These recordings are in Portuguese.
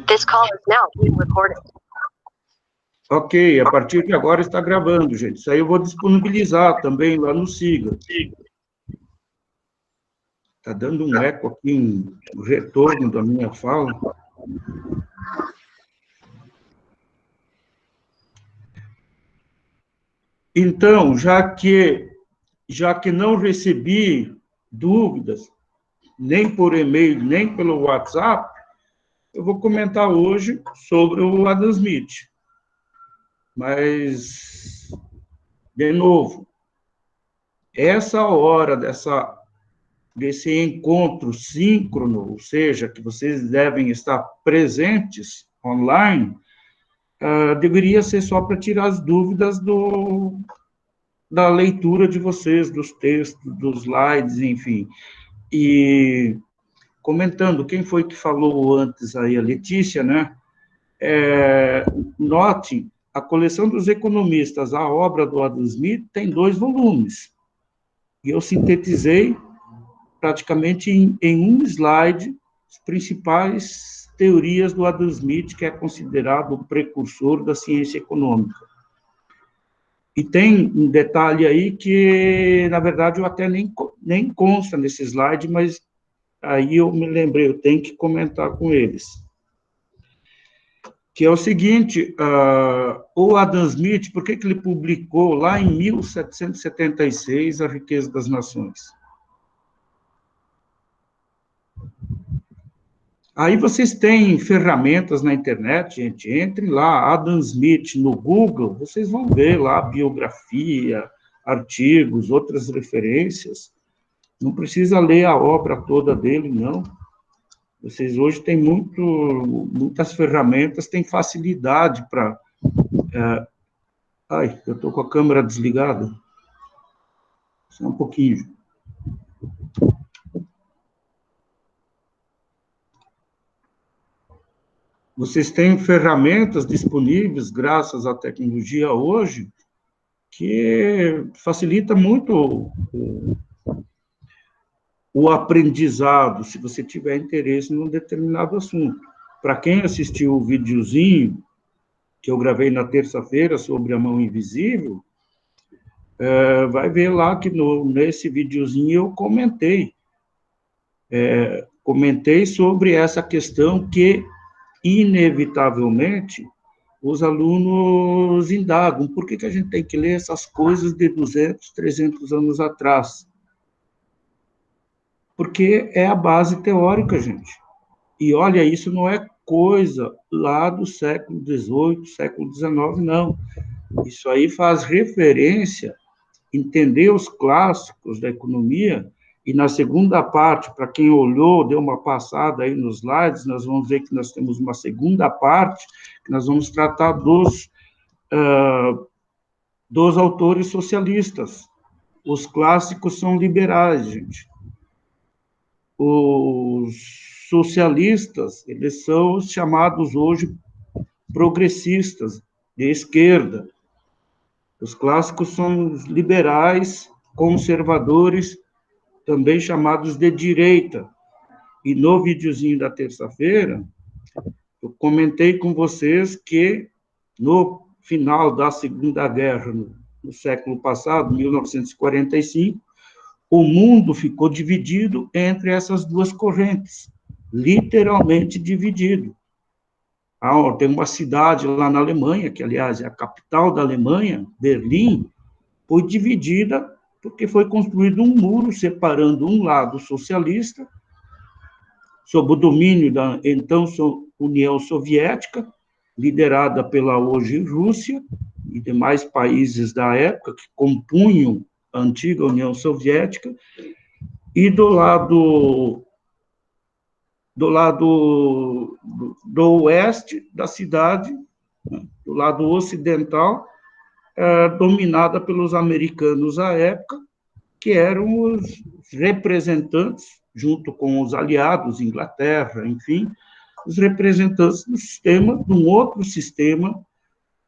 This call is now being recorded. Ok, a partir de agora está gravando, gente. Isso aí eu vou disponibilizar também lá no Siga. Está dando um eco aqui, um retorno da minha fala. Então, já que não recebi dúvidas, nem por e-mail, nem pelo WhatsApp, eu vou comentar hoje sobre o Adam Smith. Mas, de novo, essa hora desse encontro síncrono, ou seja, que vocês devem estar presentes online, deveria ser só para tirar as dúvidas da leitura de vocês, dos textos, dos slides, enfim. E comentando, quem foi que falou antes aí? A Letícia, né? Note, a coleção dos economistas, a obra do Adam Smith, tem 2 volumes. E eu sintetizei praticamente em um slide as principais teorias do Adam Smith, que é considerado o precursor da ciência econômica. E tem um detalhe aí que, na verdade, eu até nem consta nesse slide, mas aí eu me lembrei, eu tenho que comentar com eles. Que é o seguinte, o Adam Smith, por que ele publicou lá em 1776 A Riqueza das Nações? Aí vocês têm ferramentas na internet, gente, entrem lá, Adam Smith no Google, vocês vão ver lá biografia, artigos, outras referências. Não precisa ler a obra toda dele, não. Vocês hoje têm muitas ferramentas, têm facilidade para... Ai, eu estou com a câmera desligada. Só um pouquinho. Vocês têm ferramentas disponíveis, graças à tecnologia hoje, que facilita muito o aprendizado, se você tiver interesse num determinado assunto. Para quem assistiu o videozinho que eu gravei na terça-feira sobre a mão invisível, vai ver lá que nesse videozinho eu comentei sobre essa questão que, inevitavelmente, os alunos indagam, por que a gente tem que ler essas coisas de 200, 300 anos atrás? Porque é a base teórica, gente. E olha, isso não é coisa lá do século XVIII, século XIX, não. Isso aí faz referência, entender os clássicos da economia, e na segunda parte, para quem olhou, deu uma passada aí nos slides, nós vamos ver que nós temos uma segunda parte, que nós vamos tratar dos autores socialistas. Os clássicos são liberais, gente. Os socialistas, eles são os chamados hoje progressistas, de esquerda. Os clássicos são os liberais, conservadores, também chamados de direita. E no videozinho da terça-feira, eu comentei com vocês que no final da Segunda Guerra, no século passado, 1945, o mundo ficou dividido entre essas duas correntes, literalmente dividido. Tem uma cidade lá na Alemanha, que, aliás, é a capital da Alemanha, Berlim, foi dividida porque foi construído um muro separando um lado socialista, sob o domínio da então União Soviética, liderada pela hoje Rússia e demais países da época que compunham a antiga União Soviética, e do lado oeste da cidade, do lado ocidental, dominada pelos americanos à época, que eram os representantes, junto com os aliados, Inglaterra, enfim, os representantes de um outro sistema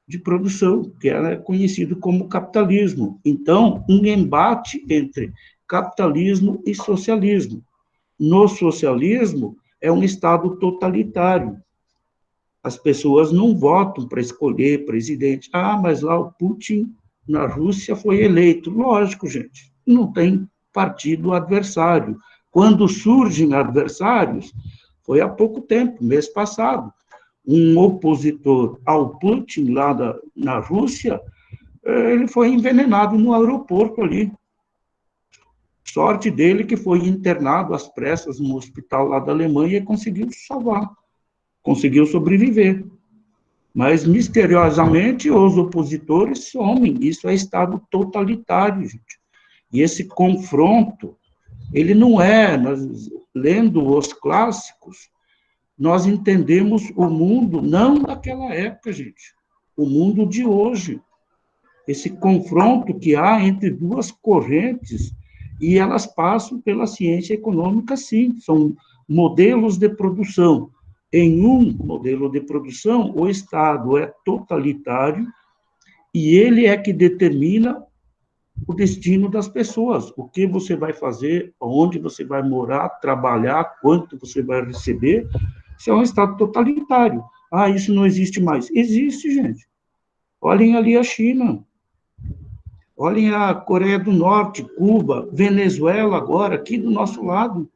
de produção, que era conhecido como capitalismo. Então, um embate entre capitalismo e socialismo. No socialismo, é um Estado totalitário. As pessoas não votam para escolher presidente. Ah, mas lá o Putin, na Rússia, foi eleito. Lógico, gente, não tem partido adversário. Quando surgem adversários, foi há pouco tempo, mês passado, um opositor ao Putin lá na Rússia, ele foi envenenado no aeroporto ali. Sorte dele que foi internado às pressas no hospital lá da Alemanha e conseguiu salvar, conseguiu sobreviver. Mas, misteriosamente, os opositores somem. Isso é Estado totalitário, gente. E esse confronto, ele não é... Nós, lendo os clássicos, nós entendemos o mundo, não daquela época, gente, o mundo de hoje. Esse confronto que há entre duas correntes, e elas passam pela ciência econômica, sim, são modelos de produção. Em um modelo de produção, o Estado é totalitário e ele é que determina o destino das pessoas, o que você vai fazer, onde você vai morar, trabalhar, quanto você vai receber. Isso é um Estado totalitário. Ah, isso não existe mais. Existe, gente. Olhem ali a China. Olhem a Coreia do Norte, Cuba, Venezuela agora, aqui do nosso lado.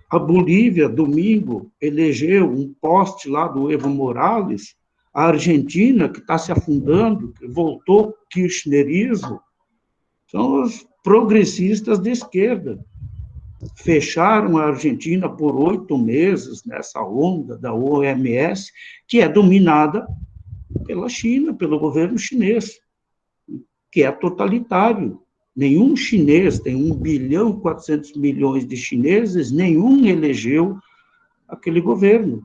A Bolívia, domingo, elegeu um poste lá do Evo Morales. A Argentina, que está se afundando, que voltou kirchnerismo, são os progressistas de esquerda. Fecharam a Argentina por 8 meses nessa onda da OMS, que é dominada pela China, pelo governo chinês, que é totalitário. Nenhum chinês, tem 1 bilhão e 400 milhões de chineses, nenhum elegeu aquele governo.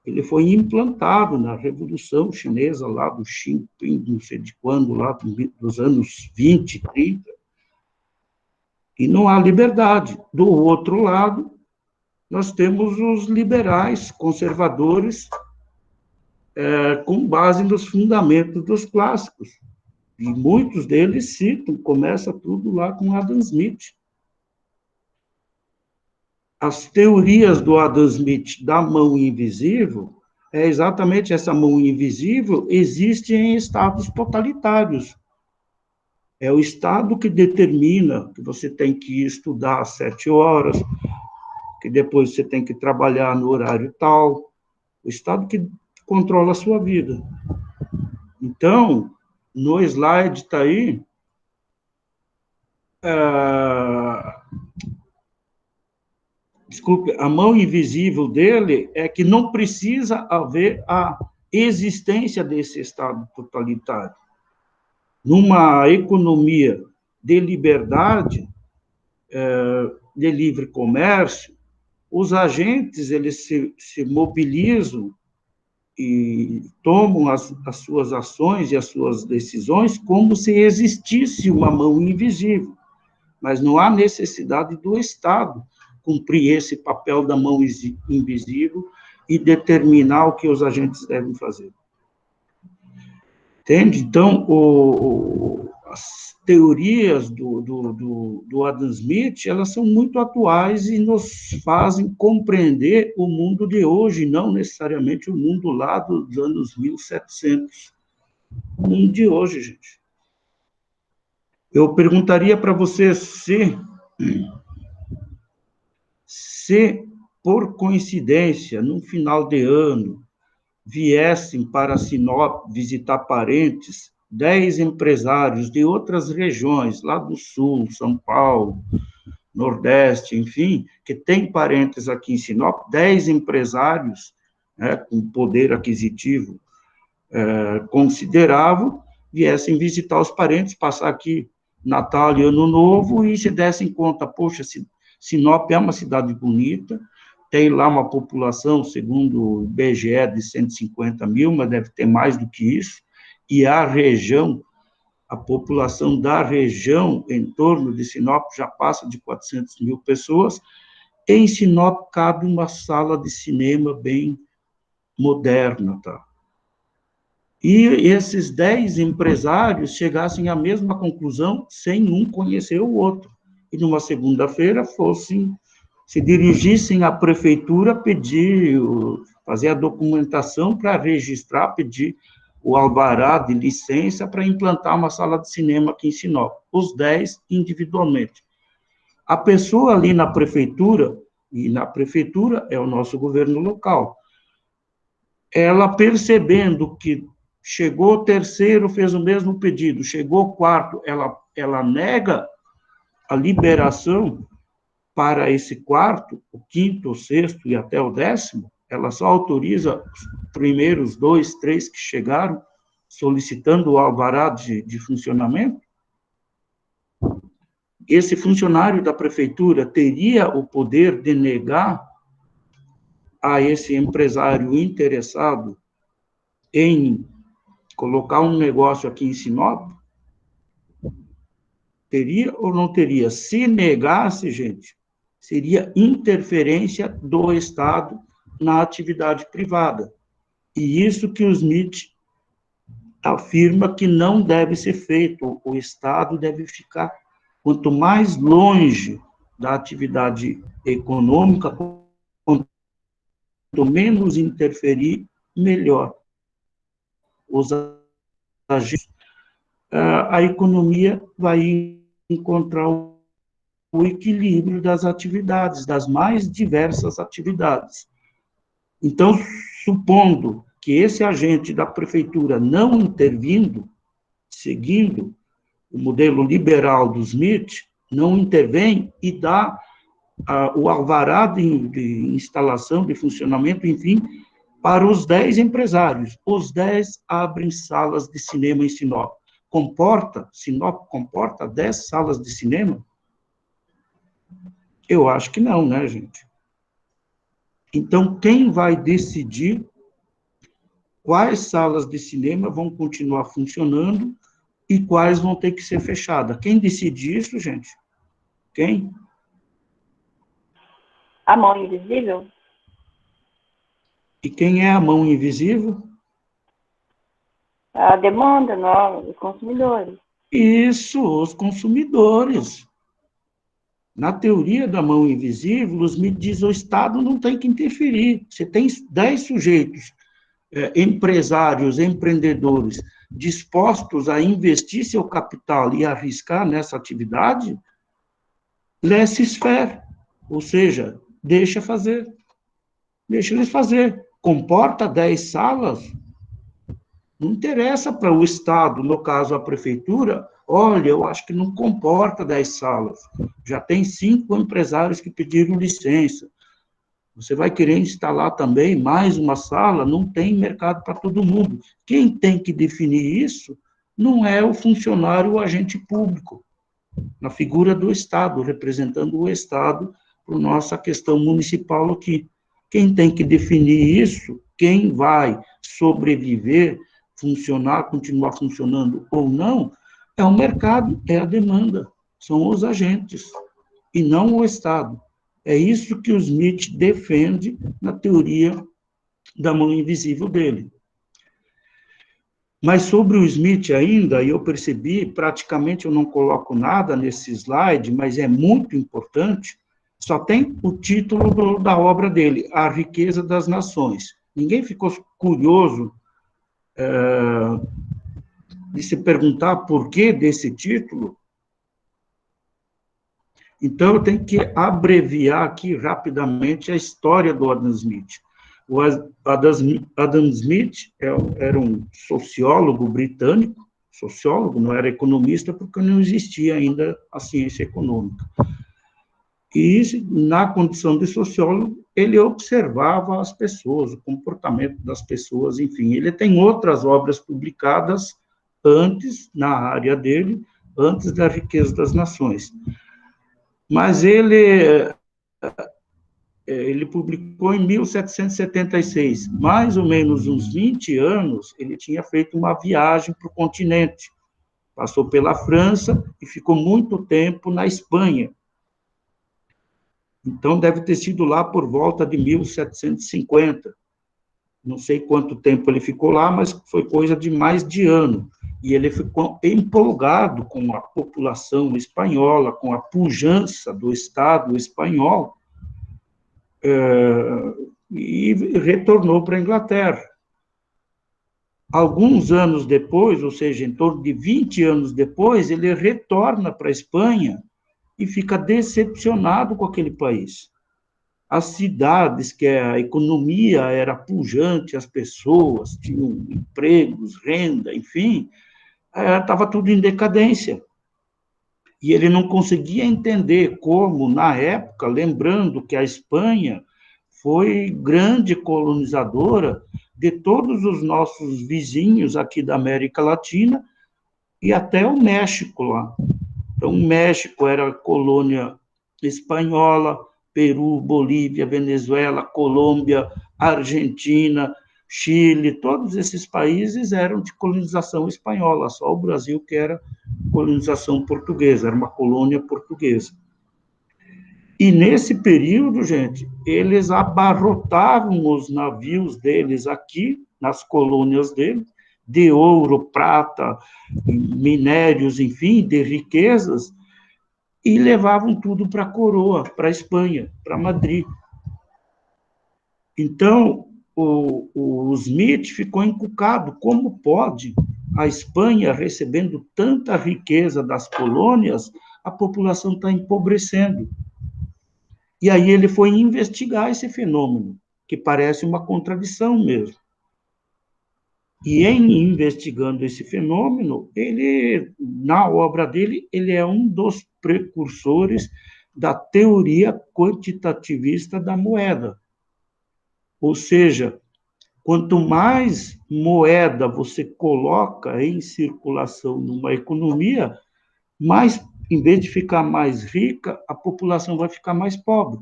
Ele foi implantado na Revolução Chinesa, lá do Xi Jinping, não sei de quando, lá dos anos 20, 30. E não há liberdade. Do outro lado, nós temos os liberais, conservadores, com base nos fundamentos dos clássicos. E muitos deles citam, começa tudo lá com Adam Smith. As teorias do Adam Smith da mão invisível, é exatamente essa mão invisível existe em estados totalitários. É o Estado que determina que você tem que estudar às 7 horas, que depois você tem que trabalhar no horário tal. O Estado que controla a sua vida. Então, no slide está aí, desculpe, a mão invisível dele é que não precisa haver a existência desse Estado totalitário. Numa economia de liberdade, de livre comércio, os agentes eles se mobilizam e tomam as suas ações e as suas decisões como se existisse uma mão invisível. Mas não há necessidade do Estado cumprir esse papel da mão invisível e determinar o que os agentes devem fazer. Entende? Então, as teorias do Adam Smith, elas são muito atuais e nos fazem compreender o mundo de hoje, não necessariamente o mundo lá dos anos 1700. O mundo de hoje, gente. Eu perguntaria para você se, por coincidência, no final de ano, viessem para Sinop visitar parentes 10 empresários de outras regiões, lá do Sul, São Paulo, Nordeste, enfim, que têm parentes aqui em Sinop, 10 empresários, né, com poder aquisitivo considerável, viessem visitar os parentes, passar aqui Natal e Ano Novo, e se dessem conta, poxa, Sinop é uma cidade bonita, tem lá uma população, segundo o IBGE, de 150 mil, mas deve ter mais do que isso, e a região, a população da região em torno de Sinop já passa de 400 mil pessoas. Em Sinop cabe uma sala de cinema bem moderna, tá? E esses 10 empresários chegassem à mesma conclusão sem um conhecer o outro. E numa segunda-feira se dirigissem à prefeitura pedir fazer a documentação para registrar, pedir o alvará de licença para implantar uma sala de cinema aqui em Sinop, os 10 individualmente. A pessoa ali na prefeitura, e na prefeitura é o nosso governo local, ela percebendo que chegou o terceiro, fez o mesmo pedido, chegou o quarto, ela nega a liberação para esse quarto, o quinto, o sexto e até o 10º, ela só autoriza os primeiros 2, 3 que chegaram, solicitando o alvará de funcionamento. Esse funcionário da prefeitura teria o poder de negar a esse empresário interessado em colocar um negócio aqui em Sinop? Teria ou não teria? Se negasse, gente, seria interferência do Estado na atividade privada. E isso que o Smith afirma que não deve ser feito. O Estado deve ficar, quanto mais longe da atividade econômica, quanto menos interferir, melhor. Os agentes, a economia vai encontrar o equilíbrio das atividades, das mais diversas atividades. Então, supondo que esse agente da prefeitura não intervindo, seguindo o modelo liberal do Smith, não intervém e dá o alvará de instalação, de funcionamento, enfim, para os 10 empresários. Os 10 abrem salas de cinema em Sinop. Sinop comporta 10 salas de cinema? Eu acho que não, né, gente? Então, quem vai decidir quais salas de cinema vão continuar funcionando e quais vão ter que ser fechadas? Quem decide isso, gente? Quem? A mão invisível? E quem é a mão invisível? A demanda, nós, os consumidores. Isso, os consumidores. Na teoria da mão invisível, os me diz o Estado não tem que interferir. Você tem 10 sujeitos, empresários, empreendedores, dispostos a investir seu capital e arriscar nessa atividade, laissez-faire, ou seja, deixa eles fazer. Comporta 10 salas, não interessa para o Estado, no caso a prefeitura, olha, eu acho que não comporta 10 salas, já tem 5 empresários que pediram licença, você vai querer instalar também mais uma sala, não tem mercado para todo mundo. Quem tem que definir isso não é o funcionário, o agente público, na figura do Estado, representando o Estado por nossa questão municipal aqui. Quem tem que definir isso, quem vai sobreviver, funcionar, continuar funcionando ou não, é o mercado, é a demanda, são os agentes, e não o Estado. É isso que o Smith defende na teoria da mão invisível dele. Mas sobre o Smith ainda, eu percebi, praticamente eu não coloco nada nesse slide, mas é muito importante, só tem o título da obra dele, A Riqueza das Nações. Ninguém ficou curioso de se perguntar por que desse título? Então, eu tenho que abreviar aqui rapidamente a história do Adam Smith. O Adam Smith era um sociólogo britânico, sociólogo, não era economista, porque não existia ainda a ciência econômica. E, na condição de sociólogo, ele observava as pessoas, o comportamento das pessoas, enfim. Ele tem outras obras publicadas antes, na área dele, antes da Riqueza das Nações. Mas ele publicou em 1776, mais ou menos uns 20 anos, ele tinha feito uma viagem para o continente, passou pela França e ficou muito tempo na Espanha. Então, deve ter sido lá por volta de 1750. Não sei quanto tempo ele ficou lá, mas foi coisa de mais de ano. E ele ficou empolgado com a população espanhola, com a pujança do Estado espanhol, e retornou para a Inglaterra. Alguns anos depois, ou seja, em torno de 20 anos depois, ele retorna para a Espanha e fica decepcionado com aquele país. As cidades, que a economia era pujante, as pessoas tinham empregos, renda, enfim, estava tudo em decadência. E ele não conseguia entender como, na época, lembrando que a Espanha foi grande colonizadora de todos os nossos vizinhos aqui da América Latina e até o México lá. Então, o México era colônia espanhola, Peru, Bolívia, Venezuela, Colômbia, Argentina, Chile, todos esses países eram de colonização espanhola, só o Brasil que era colonização portuguesa, era uma colônia portuguesa. E nesse período, gente, eles abarrotavam os navios deles aqui, nas colônias deles, de ouro, prata, minérios, enfim, de riquezas, e levavam tudo para a coroa, para a Espanha, para Madrid. Então, o Smith ficou encucado. Como pode a Espanha, recebendo tanta riqueza das colônias, a população está empobrecendo? E aí ele foi investigar esse fenômeno, que parece uma contradição mesmo. E em investigando esse fenômeno, ele, na obra dele, ele é um dos precursores da teoria quantitativista da moeda. Ou seja, quanto mais moeda você coloca em circulação numa economia, mais, em vez de ficar mais rica, a população vai ficar mais pobre.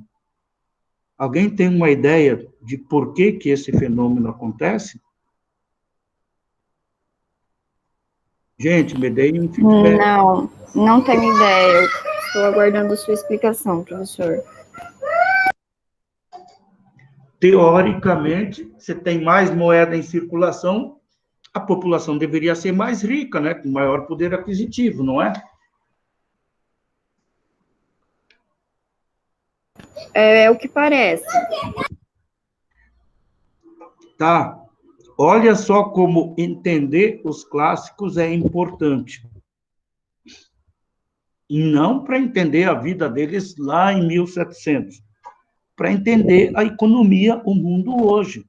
Alguém tem uma ideia de por que esse fenômeno acontece? Gente, me deem um feedback. Não tenho ideia. Estou aguardando a sua explicação, professor. Teoricamente, você tem mais moeda em circulação, a população deveria ser mais rica, né? Com maior poder aquisitivo, não é? É o que parece. Tá. Olha só como entender os clássicos é importante. E não para entender a vida deles lá em 1700, para entender a economia, o mundo hoje.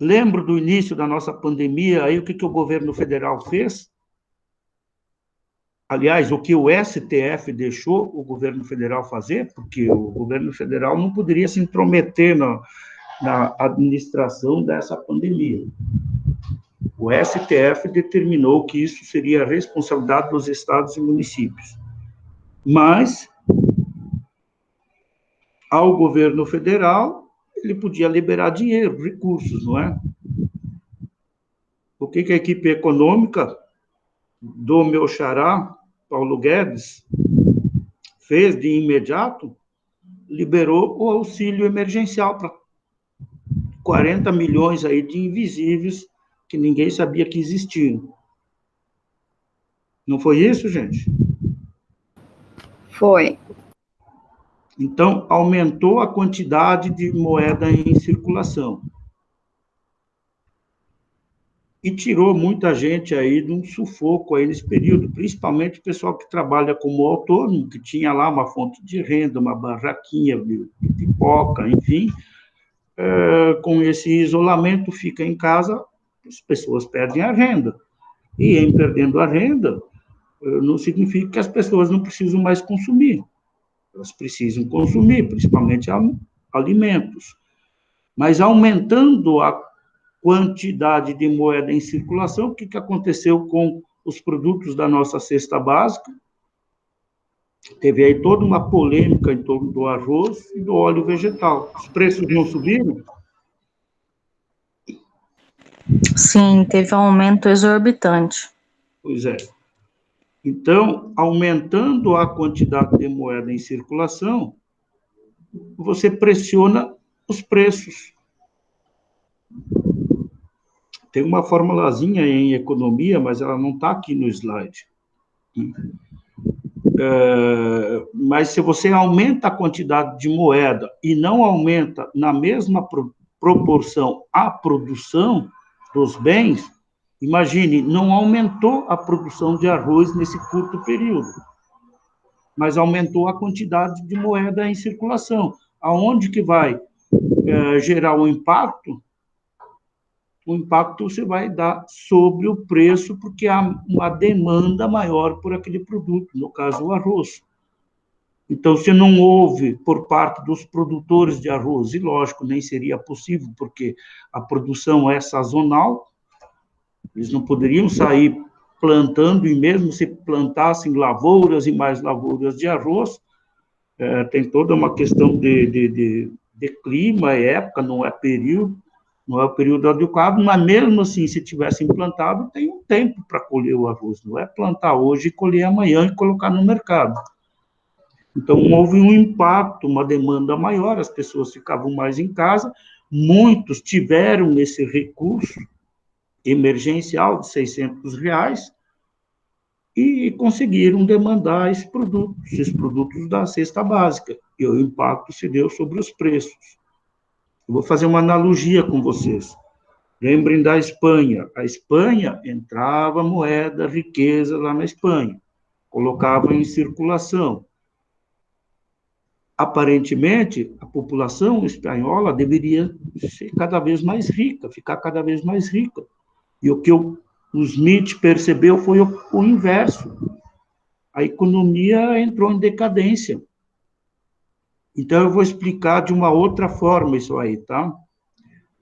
Lembro do início da nossa pandemia, aí o que o governo federal fez? Aliás, o que o STF deixou o governo federal fazer, porque o governo federal não poderia se intrometer na administração dessa pandemia. O STF determinou que isso seria a responsabilidade dos estados e municípios. Mas, ao governo federal, ele podia liberar dinheiro, recursos, não é? O que a equipe econômica do meu xará, Paulo Guedes, fez de imediato? Liberou o auxílio emergencial para 40 milhões aí de invisíveis que ninguém sabia que existiam. Não foi isso, gente? Foi. Então, aumentou a quantidade de moeda em circulação. E tirou muita gente aí de um sufoco aí nesse período, principalmente o pessoal que trabalha como autônomo, que tinha lá uma fonte de renda, uma barraquinha de pipoca, enfim. Com esse isolamento, fica em casa, as pessoas perdem a renda. E em perdendo a renda, não significa que as pessoas não precisam mais consumir. Elas precisam consumir, principalmente alimentos. Mas aumentando a quantidade de moeda em circulação, o que aconteceu com os produtos da nossa cesta básica? Teve aí toda uma polêmica em torno do arroz e do óleo vegetal. Os preços não subiram? Sim, teve um aumento exorbitante. Pois é. Então, aumentando a quantidade de moeda em circulação, você pressiona os preços. Tem uma formulazinha em economia, mas ela não está aqui no slide. Mas se você aumenta a quantidade de moeda e não aumenta na mesma proporção a produção dos bens, imagine, não aumentou a produção de arroz nesse curto período, mas aumentou a quantidade de moeda em circulação. Aonde que vai gerar o impacto? O impacto você vai dar sobre o preço, porque há uma demanda maior por aquele produto, no caso, o arroz. Então, se não houve por parte dos produtores de arroz, e lógico, nem seria possível, porque a produção é sazonal, eles não poderiam sair plantando, e mesmo se plantassem lavouras e mais lavouras de arroz, tem toda uma questão de clima, época, não é o período adequado, mas mesmo assim, se tivesse implantado, tem um tempo para colher o arroz, não é plantar hoje e colher amanhã e colocar no mercado. Então, houve um impacto, uma demanda maior, as pessoas ficavam mais em casa, muitos tiveram esse recurso emergencial de R$ 600 e conseguiram demandar esses produtos da cesta básica, e o impacto se deu sobre os preços. Eu vou fazer uma analogia com vocês. Lembrem da Espanha. A Espanha entrava moeda, riqueza lá na Espanha, colocava em circulação. Aparentemente, a população espanhola deveria ser cada vez mais rica, ficar cada vez mais rica. E o que o Smith percebeu foi o inverso. A economia entrou em decadência. Então, eu vou explicar de uma outra forma isso aí, tá?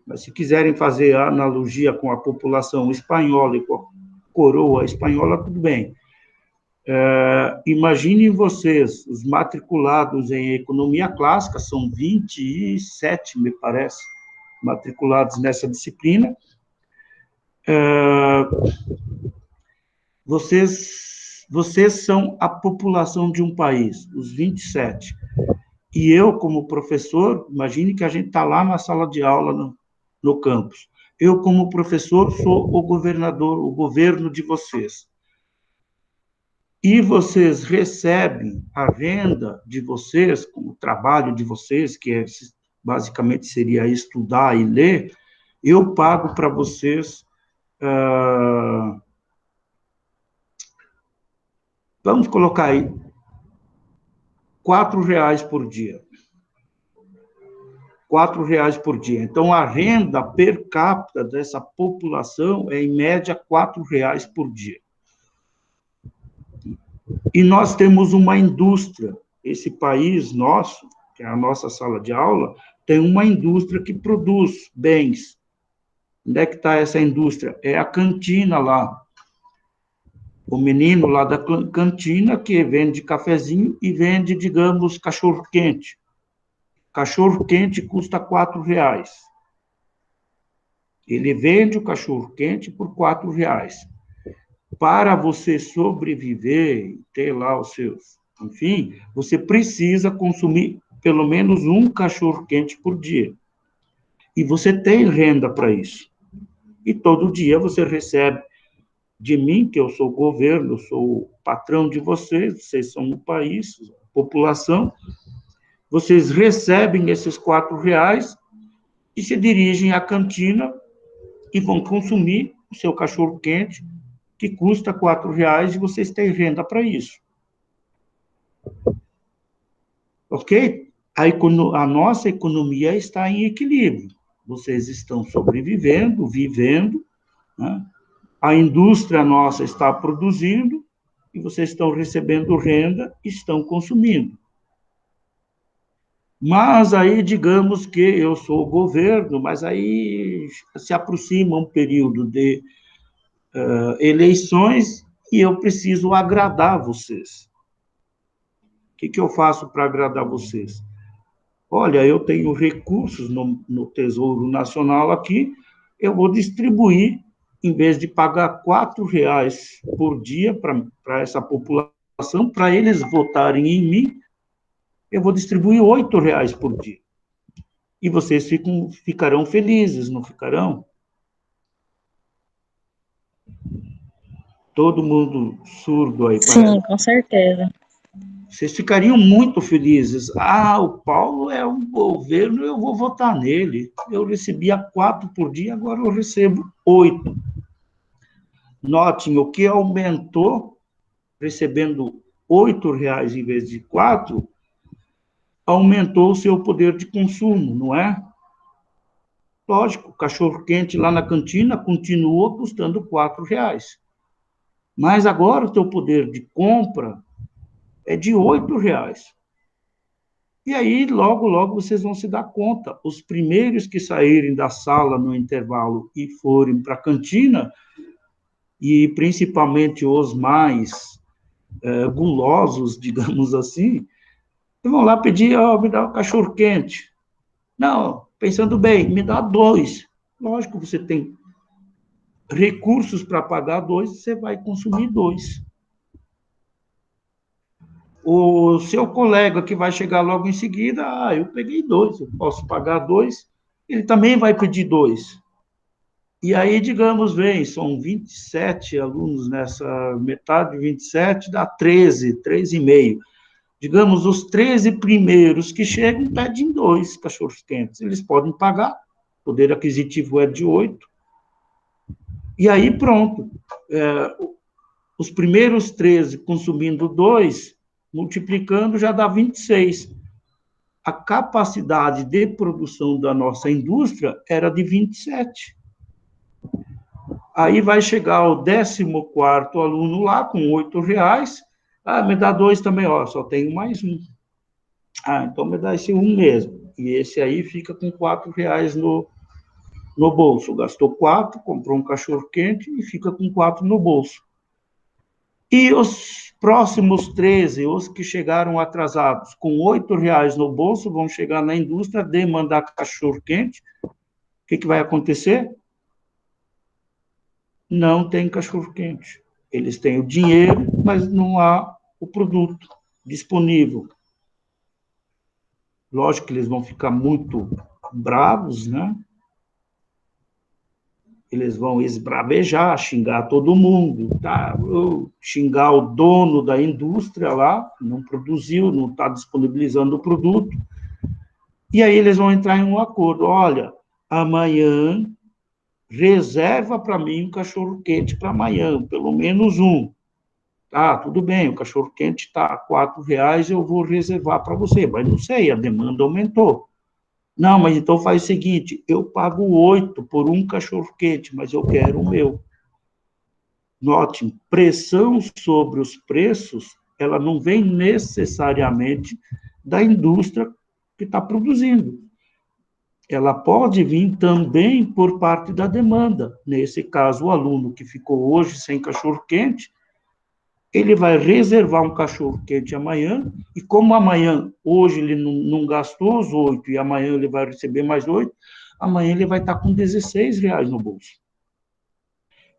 Mas se quiserem fazer a analogia com a população espanhola e com a coroa espanhola, tudo bem. Imaginem vocês, os matriculados em economia clássica, são 27, me parece, matriculados nessa disciplina. Vocês são a população de um país, os 27. E eu, como professor, imagine que a gente está lá na sala de aula, no campus. Eu, como professor, sou o governador, o governo de vocês. E vocês recebem a renda de vocês, com o trabalho de vocês, que basicamente seria estudar e ler, eu pago para vocês, vamos colocar aí, R$ 4 por dia. R$ 4 por dia. Então, a renda per capita dessa população é, em média, R$ 4 por dia. E nós temos uma indústria. Esse país nosso, que é a nossa sala de aula, tem uma indústria que produz bens. Onde é que está essa indústria? É a cantina lá. O menino lá da cantina que vende cafezinho e vende, digamos, cachorro-quente. Cachorro-quente custa R$ 4. Ele vende o cachorro-quente por R$ 4. Para você sobreviver, ter lá os seus, enfim, você precisa consumir pelo menos um cachorro-quente por dia. E você tem renda para isso. E todo dia você recebe de mim, que eu sou o governo, eu sou o patrão de vocês são o país, a população, vocês recebem esses R$ 4 e se dirigem à cantina e vão consumir o seu cachorro-quente, que custa R$ 4, e vocês têm renda para isso. Ok? A nossa economia está em equilíbrio. Vocês estão sobrevivendo, vivendo, né? A indústria nossa está produzindo, e vocês estão recebendo renda e estão consumindo. Mas aí, digamos que eu sou o governo, mas aí se aproxima um período de eleições e eu preciso agradar vocês. O que eu faço para agradar vocês? Olha, eu tenho recursos no Tesouro Nacional aqui, eu vou distribuir, em vez de pagar R$ 4 por dia para essa população, para eles votarem em mim, eu vou distribuir R$ 8 por dia. E vocês ficarão felizes, não ficarão? Todo mundo surdo aí. Sim, com certeza. Vocês ficariam muito felizes. Ah, o Paulo é um governo, eu vou votar nele. Eu recebia 4 por dia, agora eu recebo 8. Notem, o que aumentou, recebendo R$ 8 em vez de 4, aumentou o seu poder de consumo, não é? Lógico, o cachorro-quente lá na cantina continua custando R$ 4. Mas agora o teu poder de compra é de R$ 8. E aí, logo, logo, vocês vão se dar conta. Os primeiros que saírem da sala no intervalo e forem para a cantina, e principalmente os mais gulosos, digamos assim, vão lá pedir, me dá um cachorro-quente. Não, pensando bem, me dá 2. Lógico, você tem recursos para pagar 2, você vai consumir 2. O seu colega que vai chegar logo em seguida, eu peguei 2, eu posso pagar 2, ele também vai pedir 2. E aí, digamos, são 27 alunos nessa metade, 27 dá 13, 13,5. Digamos, os 13 primeiros que chegam pedem 2 cachorros-quentes. Eles podem pagar, o poder aquisitivo é de 8. E aí, pronto. Os primeiros 13 consumindo 2, multiplicando, já dá 26. A capacidade de produção da nossa indústria era de 27. Aí vai chegar o 14º aluno lá, com R$ 8. Me dá 2 também, só tenho mais um. Então me dá esse um mesmo. E esse aí fica com R$ 4 no bolso. Gastou 4, comprou um cachorro-quente e fica com 4 no bolso. E os próximos 13, os que chegaram atrasados, com R$ 8 no bolso, vão chegar na indústria, demandar cachorro-quente. O que vai acontecer? Não tem cachorro-quente. Eles têm o dinheiro, mas não há o produto disponível. Lógico que eles vão ficar muito bravos, né? Eles vão esbravejar, xingar todo mundo, tá? Xingar o dono da indústria lá, não produziu, não está disponibilizando o produto. E aí eles vão entrar em um acordo. Olha, amanhã reserva para mim um cachorro-quente para amanhã, pelo menos um. Tudo bem, o cachorro-quente está a R$ 4, eu vou reservar para você, mas não sei, a demanda aumentou. Não, mas então faz o seguinte, eu pago 8 por um cachorro-quente, mas eu quero o meu. Notem, pressão sobre os preços, ela não vem necessariamente da indústria que está produzindo. Ela pode vir também por parte da demanda. Nesse caso, o aluno que ficou hoje sem cachorro-quente, ele vai reservar um cachorro-quente amanhã, e como hoje ele não gastou os 8, e amanhã ele vai receber mais 8, amanhã ele vai estar com R$ 16 no bolso.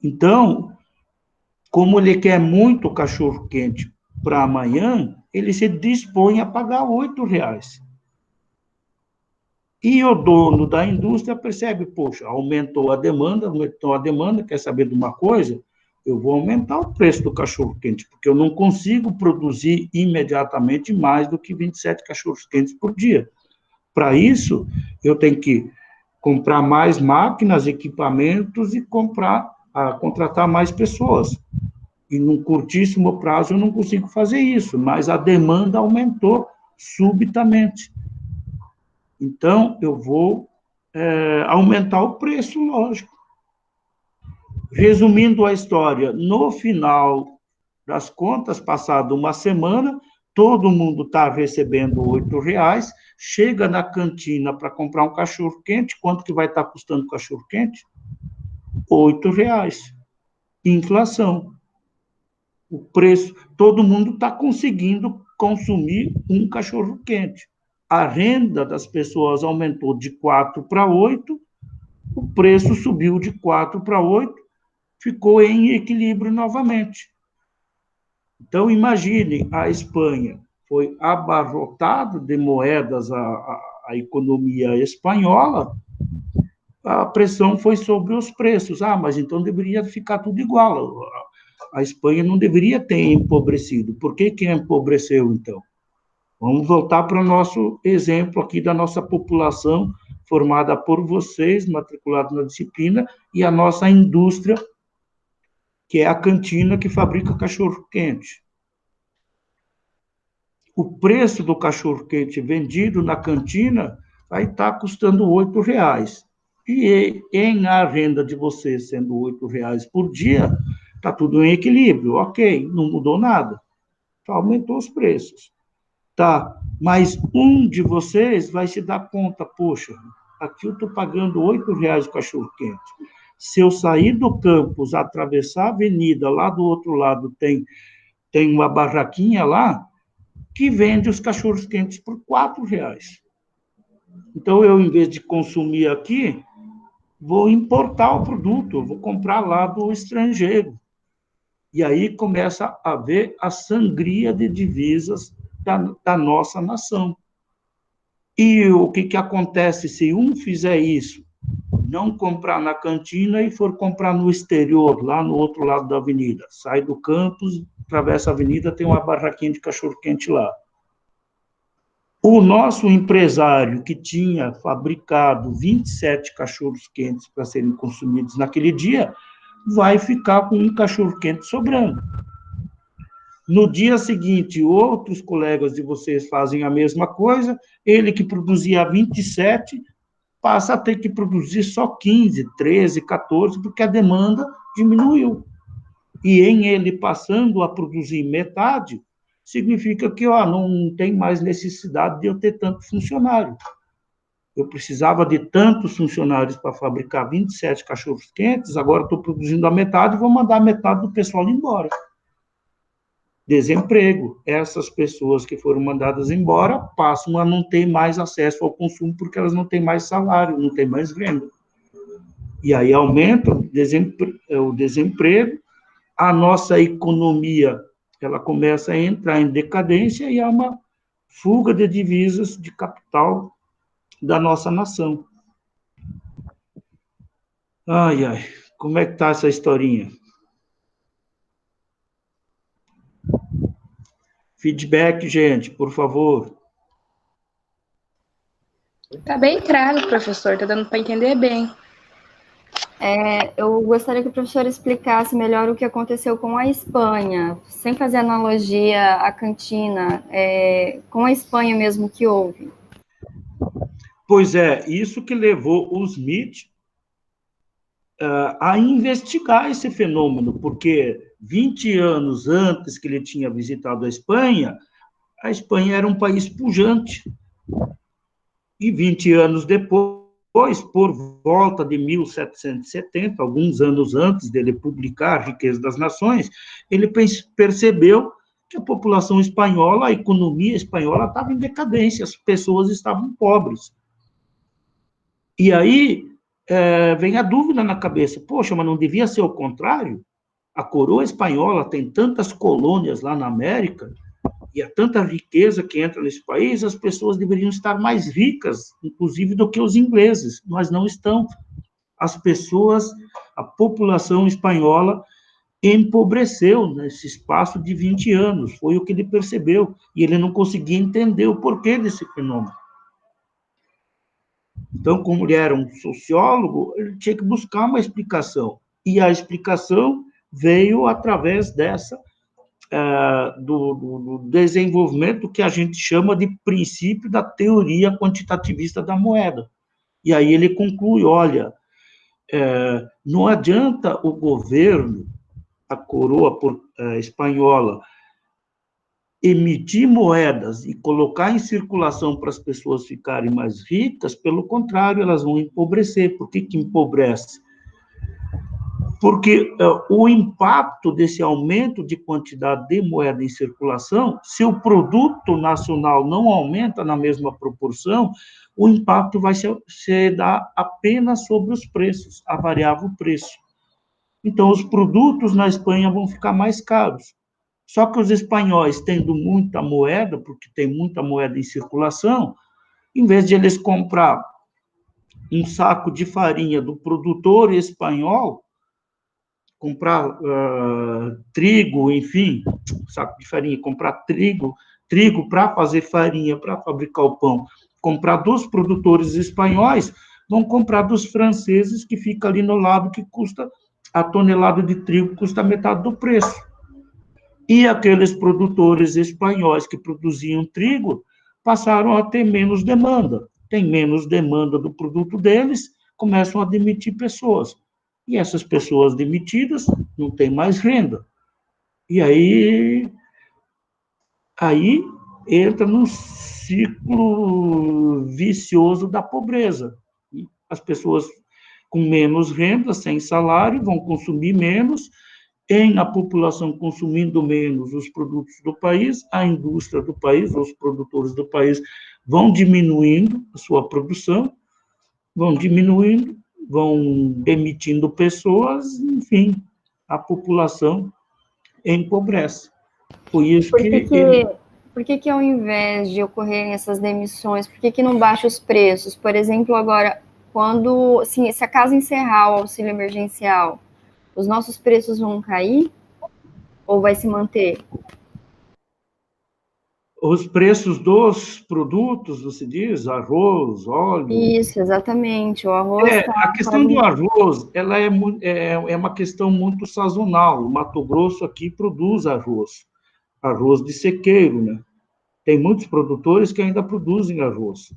Então, como ele quer muito cachorro-quente para amanhã, ele se dispõe a pagar R$ 8. E o dono da indústria percebe, poxa, aumentou a demanda, quer saber de uma coisa? Eu vou aumentar o preço do cachorro-quente, porque eu não consigo produzir imediatamente mais do que 27 cachorros-quentes por dia. Para isso, eu tenho que comprar mais máquinas, equipamentos e contratar mais pessoas. E num curtíssimo prazo eu não consigo fazer isso, mas a demanda aumentou subitamente. Então, eu vou aumentar o preço, lógico. Resumindo a história, no final das contas, passada uma semana, todo mundo está recebendo R$ 8, chega na cantina para comprar um cachorro-quente, quanto que vai estar custando o cachorro-quente? R$ 8. Inflação. O preço, todo mundo está conseguindo consumir um cachorro-quente. A renda das pessoas aumentou de 4 para 8, o preço subiu de 4 para 8, ficou em equilíbrio novamente. Então, imagine, a Espanha foi abarrotada de moedas, a economia espanhola, a pressão foi sobre os preços. Mas então deveria ficar tudo igual. a Espanha não deveria ter empobrecido. Por que que empobreceu, então? Vamos voltar para o nosso exemplo aqui da nossa população, formada por vocês, matriculados na disciplina, e a nossa indústria, que é a cantina que fabrica cachorro-quente. O preço do cachorro-quente vendido na cantina vai estar custando R$8. E em a renda de vocês sendo R$8 por dia, está tudo em equilíbrio, ok, não mudou nada, só aumentou os preços. Tá, mas um de vocês vai se dar conta, poxa, aqui eu estou pagando R$8 o cachorro-quente. Se eu sair do campus, atravessar a avenida, lá do outro lado tem uma barraquinha lá, que vende os cachorros-quentes por R$4. Então, eu, em vez de consumir aqui, vou importar o produto, vou comprar lá do estrangeiro. E aí começa a haver a sangria de divisas da nossa nação. E o que acontece se um fizer isso? Não comprar na cantina e for comprar no exterior, lá no outro lado da avenida. Sai do campus, atravessa a avenida, tem uma barraquinha de cachorro-quente lá. O nosso empresário, que tinha fabricado 27 cachorros-quentes para serem consumidos naquele dia, vai ficar com um cachorro-quente sobrando. No dia seguinte, outros colegas de vocês fazem a mesma coisa, ele que produzia 27, passa a ter que produzir só 15, 13, 14, porque a demanda diminuiu. E em ele passando a produzir metade, significa que não tem mais necessidade de eu ter tanto funcionário. Eu precisava de tantos funcionários para fabricar 27 cachorros-quentes, agora estou produzindo a metade e vou mandar a metade do pessoal embora. Desemprego. Essas pessoas que foram mandadas embora passam a não ter mais acesso ao consumo porque elas não têm mais salário, não têm mais renda. E aí aumenta o desemprego, a nossa economia ela começa a entrar em decadência e há uma fuga de divisas de capital da nossa nação. Ai, ai, como é que está essa historinha? Feedback, gente, por favor. Tá bem claro, professor, tá dando para entender bem. Eu gostaria que o professor explicasse melhor o que aconteceu com a Espanha, sem fazer analogia à cantina, com a Espanha mesmo que houve. Pois é, isso que levou o Smith a investigar esse fenômeno, porque 20 anos antes que ele tinha visitado a Espanha era um país pujante. E 20 anos depois, por volta de 1770, alguns anos antes dele publicar A Riqueza das Nações, ele percebeu que a população espanhola, a economia espanhola estava em decadência, as pessoas estavam pobres. E aí vem a dúvida na cabeça, poxa, mas não devia ser o contrário? A coroa espanhola tem tantas colônias lá na América, e há tanta riqueza que entra nesse país, as pessoas deveriam estar mais ricas, inclusive, do que os ingleses, mas não estão. As pessoas, a população espanhola empobreceu nesse espaço de 20 anos, foi o que ele percebeu, e ele não conseguia entender o porquê desse fenômeno. Então, como ele era um sociólogo, ele tinha que buscar uma explicação, e a explicação veio através do desenvolvimento que a gente chama de princípio da teoria quantitativista da moeda. E aí ele conclui, olha, não adianta o governo, a coroa espanhola, emitir moedas e colocar em circulação para as pessoas ficarem mais ricas, pelo contrário, elas vão empobrecer. Por que empobrece? Porque o impacto desse aumento de quantidade de moeda em circulação, se o produto nacional não aumenta na mesma proporção, o impacto vai se dar apenas sobre os preços, a variável preço. Então, os produtos na Espanha vão ficar mais caros. Só que os espanhóis, tendo muita moeda, porque tem muita moeda em circulação, em vez de eles comprar um saco de farinha do produtor espanhol, comprar trigo, enfim, saco de farinha, comprar trigo para fazer farinha, para fabricar o pão, comprar dos produtores espanhóis, vão comprar dos franceses, que fica ali no lado, que custa, a tonelada de trigo custa metade do preço. E aqueles produtores espanhóis que produziam trigo passaram a ter menos demanda. Tem menos demanda do produto deles, começam a demitir pessoas. E essas pessoas demitidas não têm mais renda. E aí entra num ciclo vicioso da pobreza. E as pessoas com menos renda, sem salário, vão consumir menos, a população consumindo menos os produtos do país, a indústria do país, os produtores do país vão diminuindo a sua produção, vão diminuindo, vão demitindo pessoas, enfim, a população empobrece. Por isso Por que ao invés de ocorrerem essas demissões, por que não baixa os preços? Por exemplo, agora, quando, assim, se a casa encerrar o auxílio emergencial, os nossos preços vão cair ou vai se manter? Os preços dos produtos, você diz, arroz, óleo... Isso, exatamente, o arroz... A questão do arroz, ela é uma questão muito sazonal. O Mato Grosso aqui produz arroz de sequeiro, né? Tem muitos produtores que ainda produzem arroz.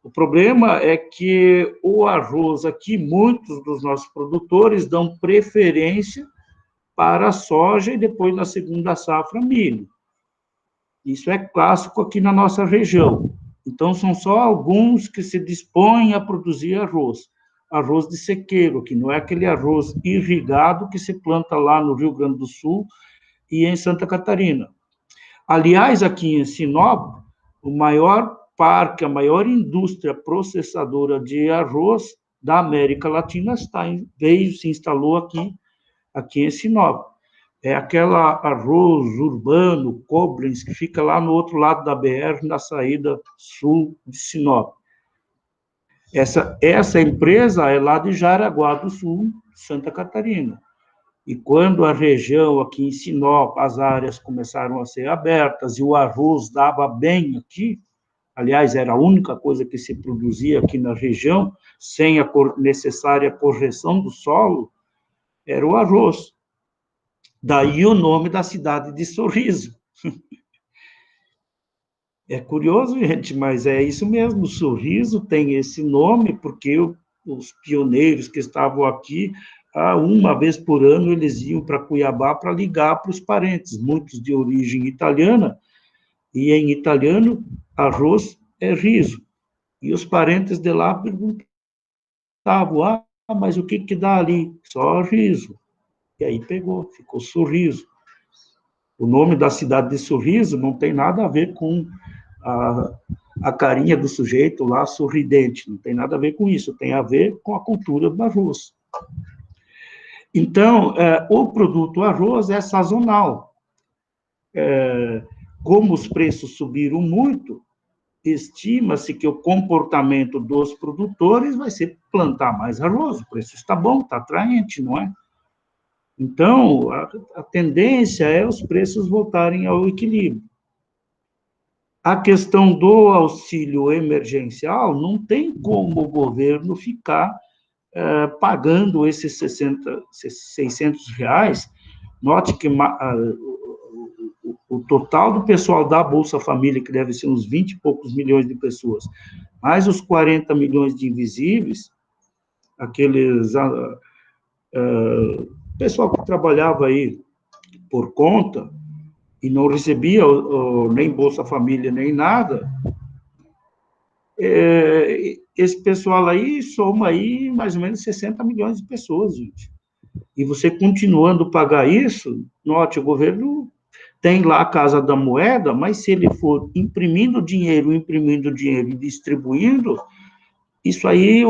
O problema é que o arroz aqui, muitos dos nossos produtores dão preferência para a soja e depois, na segunda safra, milho. Isso é clássico aqui na nossa região. Então, são só alguns que se dispõem a produzir arroz de sequeiro, que não é aquele arroz irrigado que se planta lá no Rio Grande do Sul e em Santa Catarina. Aliás, aqui em Sinop, o maior parque, a maior indústria processadora de arroz da América Latina se instalou aqui em Sinop. É aquela arroz urbano, Koblenz, que fica lá no outro lado da BR, na saída sul de Sinop. Essa empresa é lá de Jaraguá do Sul, Santa Catarina. E quando a região aqui em Sinop, as áreas começaram a ser abertas e o arroz dava bem aqui, aliás, era a única coisa que se produzia aqui na região, sem a necessária correção do solo, era o arroz. Daí o nome da cidade de Sorriso. É curioso, gente, mas é isso mesmo, Sorriso tem esse nome porque os pioneiros que estavam aqui, uma vez por ano, eles iam para Cuiabá para ligar para os parentes, muitos de origem italiana, e em italiano, arroz é riso. E os parentes de lá perguntavam, mas o que dá ali? Só riso. E aí pegou, ficou Sorriso. O nome da cidade de Sorriso não tem nada a ver com a carinha do sujeito lá, sorridente, não tem nada a ver com isso, tem a ver com a cultura do arroz. Então, o produto arroz é sazonal. Como os preços subiram muito, estima-se que o comportamento dos produtores vai ser plantar mais arroz, o preço está bom, está atraente, não é? Então, a tendência é os preços voltarem ao equilíbrio. A questão do auxílio emergencial, não tem como o governo ficar pagando esses 600 reais. Note que o total do pessoal da Bolsa Família, que deve ser uns 20 e poucos milhões de pessoas, mais os 40 milhões de invisíveis, aqueles... pessoal que trabalhava aí por conta e não recebia nem Bolsa Família, nem nada, esse pessoal aí soma aí mais ou menos 60 milhões de pessoas, gente. E você continuando a pagar isso, note, o governo tem lá a Casa da Moeda, mas se ele for imprimindo dinheiro e distribuindo, isso aí...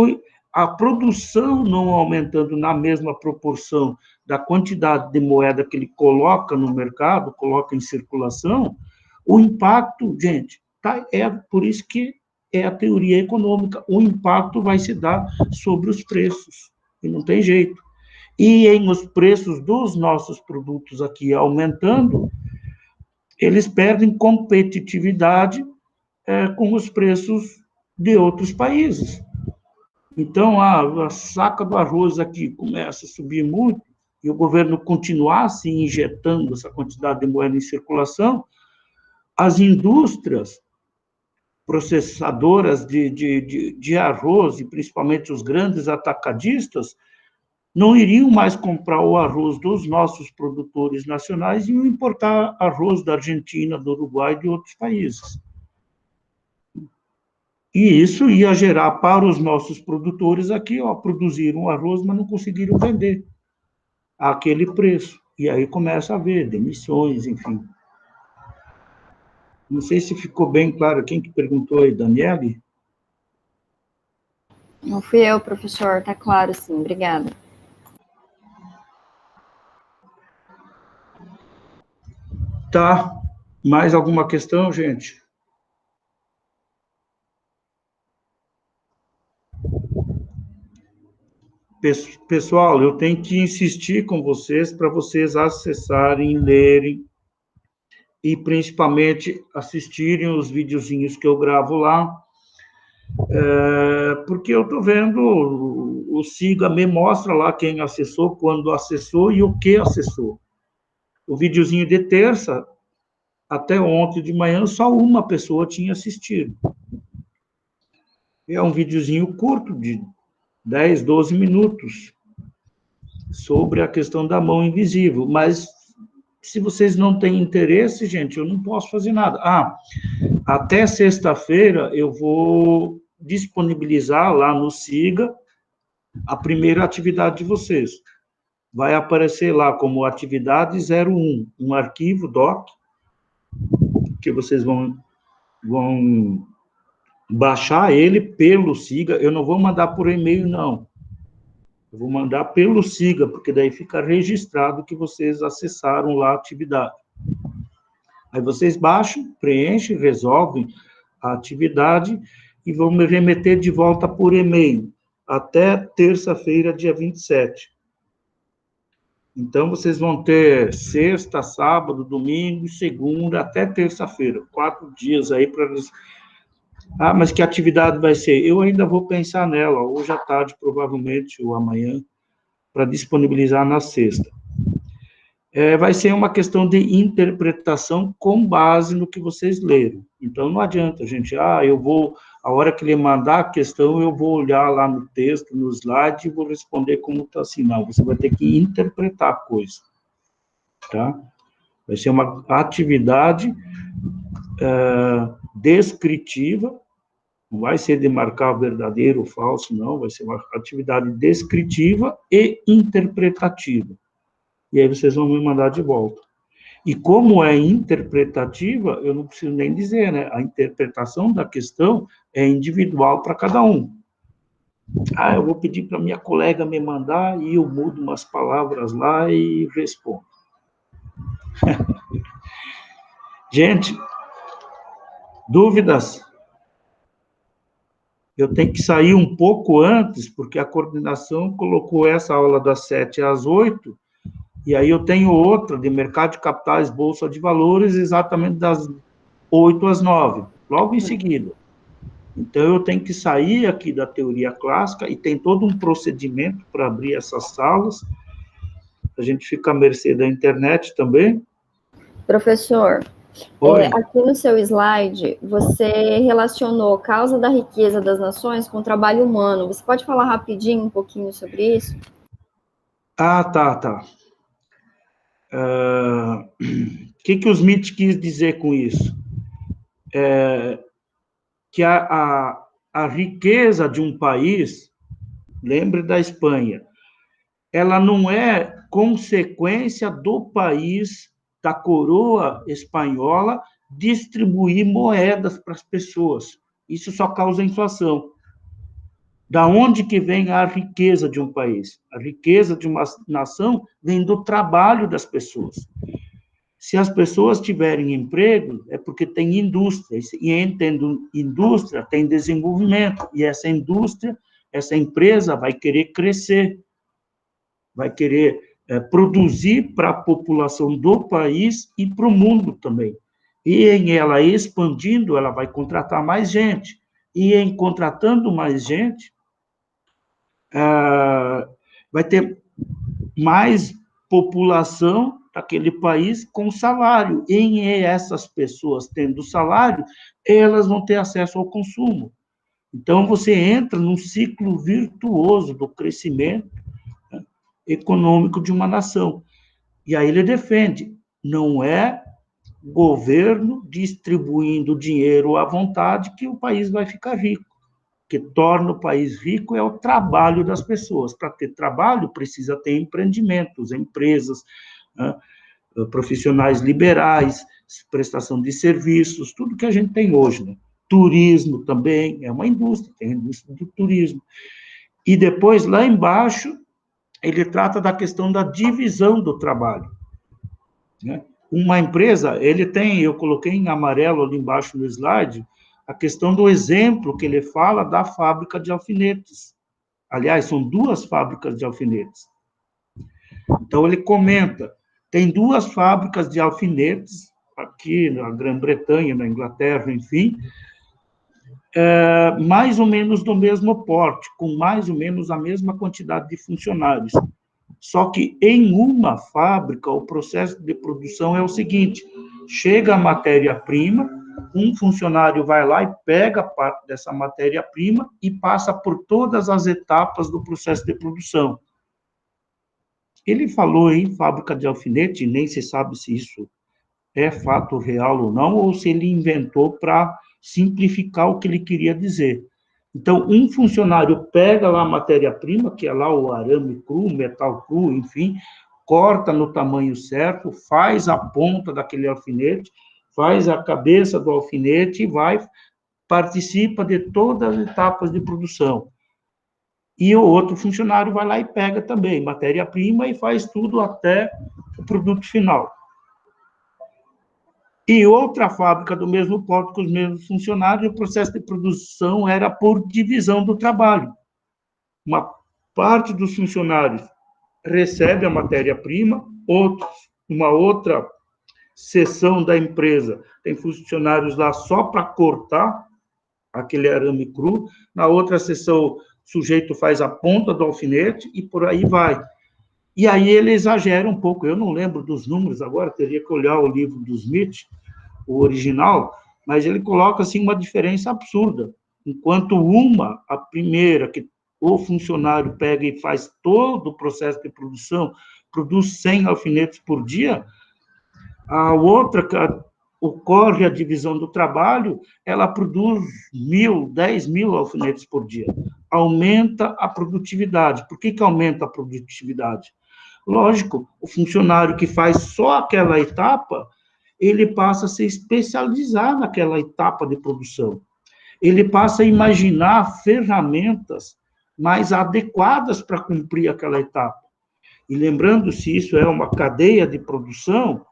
A produção não aumentando na mesma proporção da quantidade de moeda que ele coloca no mercado, coloca em circulação, o impacto, gente, é por isso que é a teoria econômica, o impacto vai se dar sobre os preços, e não tem jeito. E em os preços dos nossos produtos aqui aumentando, eles perdem competitividade com os preços de outros países. Então, a saca do arroz aqui começa a subir muito, e o governo continuar se injetando essa quantidade de moeda em circulação, as indústrias processadoras de arroz, e principalmente os grandes atacadistas, não iriam mais comprar o arroz dos nossos produtores nacionais e iam importar arroz da Argentina, do Uruguai e de outros países. E isso ia gerar para os nossos produtores aqui, produziram arroz, mas não conseguiram vender àquele preço. E aí começa a haver demissões, enfim. Não sei se ficou bem claro. Quem que perguntou aí, Daniele? Não fui eu, professor, tá claro, sim, obrigada. Tá. Mais alguma questão, gente? Pessoal, eu tenho que insistir com vocês para vocês acessarem, lerem e principalmente assistirem os videozinhos que eu gravo lá, porque eu estou vendo, o SIGA me mostra lá quem acessou, quando acessou e o que acessou. O videozinho de terça, até ontem de manhã, só uma pessoa tinha assistido. É um videozinho curto, de 10, 12 minutos, sobre a questão da mão invisível, mas se vocês não têm interesse, gente, eu não posso fazer nada. Até sexta-feira eu vou disponibilizar lá no SIGA a primeira atividade de vocês. Vai aparecer lá como atividade 01, um arquivo doc, que vocês vão baixar ele pelo SIGA. Eu não vou mandar por e-mail, não. Eu vou mandar pelo SIGA, porque daí fica registrado que vocês acessaram lá a atividade. Aí vocês baixam, preenchem, resolvem a atividade e vão me remeter de volta por e-mail até terça-feira, dia 27. Então, vocês vão ter sexta, sábado, domingo, segunda, até terça-feira. 4 dias aí para... mas que atividade vai ser? Eu ainda vou pensar nela, hoje à tarde, provavelmente, ou amanhã, para disponibilizar na sexta. Vai ser uma questão de interpretação com base no que vocês leram. Então, não adianta, gente, eu vou, a hora que ele mandar a questão, eu vou olhar lá no texto, no slide, e vou responder como está assim. Não, você vai ter que interpretar a coisa, tá? Vai ser uma atividade descritiva, não vai ser de marcar verdadeiro ou falso, não, vai ser uma atividade descritiva e interpretativa. E aí vocês vão me mandar de volta. E como é interpretativa, eu não preciso nem dizer, né? A interpretação da questão é individual para cada um. Eu vou pedir para minha colega me mandar e eu mudo umas palavras lá e respondo. Gente, dúvidas? Eu tenho que sair um pouco antes, porque a coordenação colocou essa aula das 7 às 8, e aí eu tenho outra de mercado de capitais, bolsa de valores, exatamente das 8 às 9, logo em seguida. Então, eu tenho que sair aqui da teoria clássica, e tem todo um procedimento para abrir essas salas. A gente fica à mercê da internet também. Professor, aqui no seu slide, você relacionou causa da riqueza das nações com o trabalho humano. Você pode falar rapidinho um pouquinho sobre isso? Tá. O que o Smith quis dizer com isso? Que a riqueza de um país, lembre da Espanha, ela não é consequência do país, da coroa espanhola, distribuir moedas para as pessoas. Isso só causa inflação. Da onde que vem a riqueza de um país? A riqueza de uma nação vem do trabalho das pessoas. Se as pessoas tiverem emprego, é porque tem indústria, e tendo indústria, tem desenvolvimento, e essa indústria, essa empresa vai querer crescer. vai querer produzir para a população do país e para o mundo também. E em ela expandindo, ela vai contratar mais gente. E em contratando mais gente, vai ter mais população daquele país com salário. E em essas pessoas tendo salário, elas vão ter acesso ao consumo. Então, você entra num ciclo virtuoso do crescimento, né, econômico de uma nação. E aí ele defende, não é governo distribuindo dinheiro à vontade que o país vai ficar rico. O que torna o país rico é o trabalho das pessoas. Para ter trabalho, precisa ter empreendimentos, empresas, né, profissionais liberais, prestação de serviços, tudo que a gente tem hoje, né? Turismo também, é uma indústria, tem a indústria do turismo. E depois, lá embaixo, ele trata da questão da divisão do trabalho, né? Uma empresa, ele tem, eu coloquei em amarelo ali embaixo no slide, a questão do exemplo que ele fala da fábrica de alfinetes. Aliás, são 2 fábricas de alfinetes. Então, ele comenta, tem 2 fábricas de alfinetes, aqui na Grã-Bretanha, na Inglaterra, enfim, mais ou menos do mesmo porte, com mais ou menos a mesma quantidade de funcionários. Só que em uma fábrica, o processo de produção é o seguinte, chega a matéria-prima, um funcionário vai lá e pega parte dessa matéria-prima e passa por todas as etapas do processo de produção. Ele falou em fábrica de alfinete, nem se sabe se isso é fato real ou não, ou se ele inventou para simplificar o que ele queria dizer. Então, um funcionário pega lá a matéria-prima, que é lá o arame cru, metal cru, enfim, corta no tamanho certo, faz a ponta daquele alfinete, faz a cabeça do alfinete e participa de todas as etapas de produção. E o outro funcionário vai lá e pega também matéria-prima e faz tudo até o produto final. E outra fábrica do mesmo porte, com os mesmos funcionários, o processo de produção era por divisão do trabalho. Uma parte dos funcionários recebe a matéria-prima, uma outra seção da empresa tem funcionários lá só para cortar aquele arame cru, na outra seção o sujeito faz a ponta do alfinete e por aí vai. E aí ele exagera um pouco, eu não lembro dos números agora, teria que olhar o livro do Smith, o original, mas ele coloca assim uma diferença absurda. Enquanto a primeira, que o funcionário pega e faz todo o processo de produção, produz 100 alfinetes por dia, a outra, que ocorre a divisão do trabalho, ela produz 1.000, 10.000 alfinetes por dia. Aumenta a produtividade. Por que aumenta a produtividade? Lógico, o funcionário que faz só aquela etapa, ele passa a se especializar naquela etapa de produção. Ele passa a imaginar ferramentas mais adequadas para cumprir aquela etapa. E lembrando, se isso é uma cadeia de produção,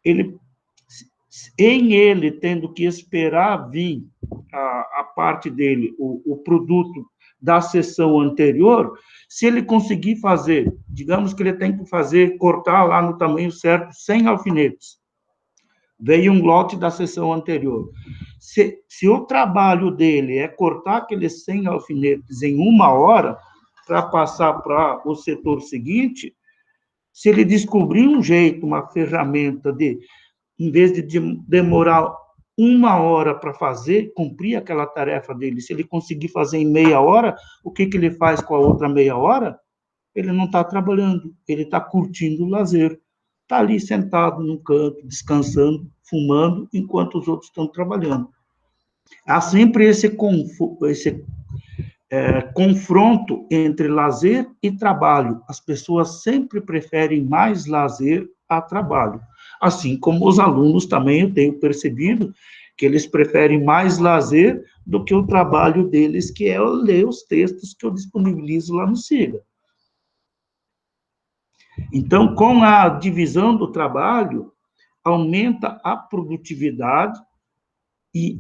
ele tendo que esperar vir a parte dele, o produto da sessão anterior, se ele conseguir fazer, digamos que ele tem que cortar lá no tamanho certo 100 alfinetes, veio um lote da sessão anterior. Se o trabalho dele é cortar aqueles 100 alfinetes em 1 hora, para passar para o setor seguinte, se ele descobrir um jeito, uma ferramenta em vez de demorar 1 hora para cumprir aquela tarefa dele, se ele conseguir fazer em meia hora, o que ele faz com a outra meia hora? Ele não está trabalhando, ele está curtindo o lazer. Está ali sentado num canto, descansando, fumando, enquanto os outros estão trabalhando. Há sempre esse confronto entre lazer e trabalho. As pessoas sempre preferem mais lazer a trabalho. Assim como os alunos também, eu tenho percebido que eles preferem mais lazer do que o trabalho deles, que é ler os textos que eu disponibilizo lá no SIGA. Então, com a divisão do trabalho, aumenta a produtividade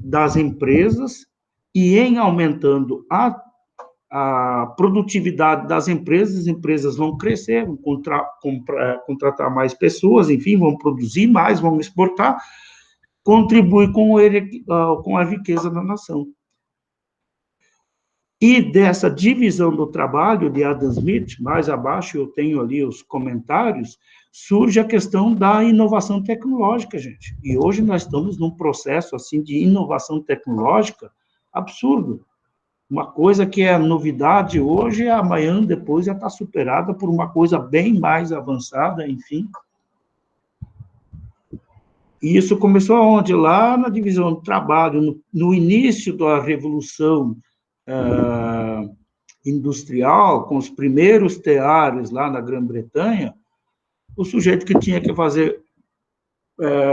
das empresas e, em aumentando a a produtividade das empresas, as empresas vão crescer, vão contratar mais pessoas, enfim, vão produzir mais, vão exportar, contribui com a riqueza da nação. E dessa divisão do trabalho de Adam Smith, mais abaixo eu tenho ali os comentários, surge a questão da inovação tecnológica, gente. E hoje nós estamos num processo, assim, de inovação tecnológica absurdo. Uma coisa que é novidade hoje, amanhã, depois, já está superada por uma coisa bem mais avançada, enfim. E isso começou onde? Lá na divisão do trabalho, no início da Revolução Industrial, com os primeiros teares lá na Grã-Bretanha, o sujeito que tinha que fazer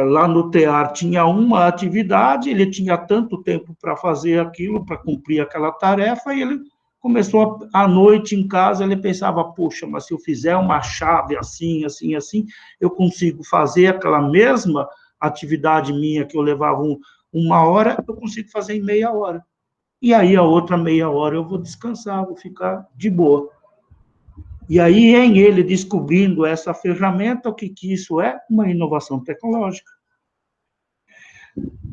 lá no tear tinha uma atividade, ele tinha tanto tempo para fazer aquilo, para cumprir aquela tarefa, e ele começou à noite em casa, ele pensava, poxa, mas se eu fizer uma chave assim, assim, assim, eu consigo fazer aquela mesma atividade minha que eu levava uma hora, eu consigo fazer em meia hora. E aí a outra meia hora eu vou descansar, vou ficar de boa. E aí, em ele descobrindo essa ferramenta, o que isso é? Uma inovação tecnológica.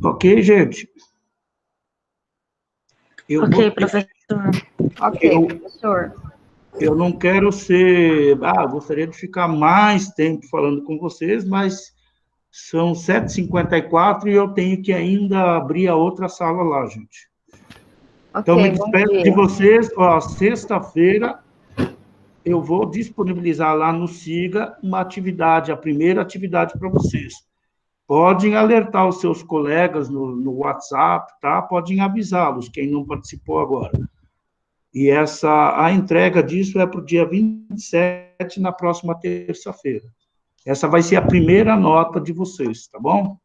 Ok, gente? Ok, professor. Ok, professor. Eu não quero ser... gostaria de ficar mais tempo falando com vocês, mas são 7h54 e eu tenho que ainda abrir a outra sala lá, gente. Então, me Ok, bom despeço de dia. vocês. Sexta-feira, eu vou disponibilizar lá no SIGA uma atividade, a primeira atividade para vocês. Podem alertar os seus colegas no WhatsApp, tá? Podem avisá-los, quem não participou agora. E a entrega disso é para o dia 27, na próxima terça-feira. Essa vai ser a primeira nota de vocês, tá bom?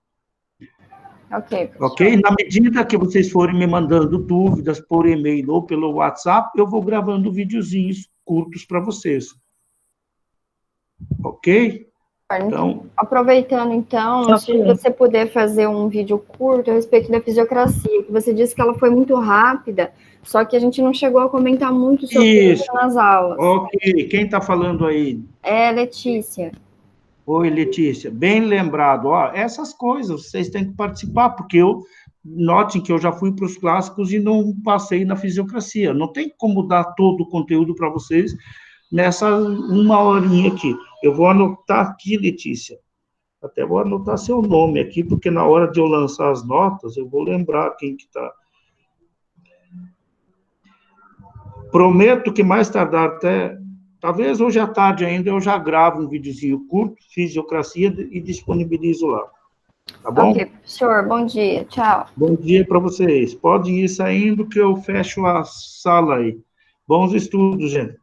Ok, professor. Ok? Na medida que vocês forem me mandando dúvidas por e-mail ou pelo WhatsApp, eu vou gravando videozinhos curtos para vocês. Ok? Então, aproveitando, então, se você puder fazer um vídeo curto a respeito da fisiocracia, que você disse que ela foi muito rápida, só que a gente não chegou a comentar muito sobre isso nas aulas. Ok. Quem está falando aí? É, Letícia. Oi, Letícia. Bem lembrado. Essas coisas, vocês têm que participar, porque notem que eu já fui para os clássicos e não passei na fisiocracia. Não tem como dar todo o conteúdo para vocês nessa uma horinha aqui. Eu vou anotar aqui, Letícia. Até vou anotar seu nome aqui, porque na hora de eu lançar as notas, eu vou lembrar quem que está. Prometo que mais tardar talvez hoje à tarde ainda, eu já gravo um videozinho curto, fisiocracia, e disponibilizo lá. Tá bom? Ok, professor, bom dia, tchau. Bom dia para vocês. Podem ir saindo que eu fecho a sala aí. Bons estudos, gente.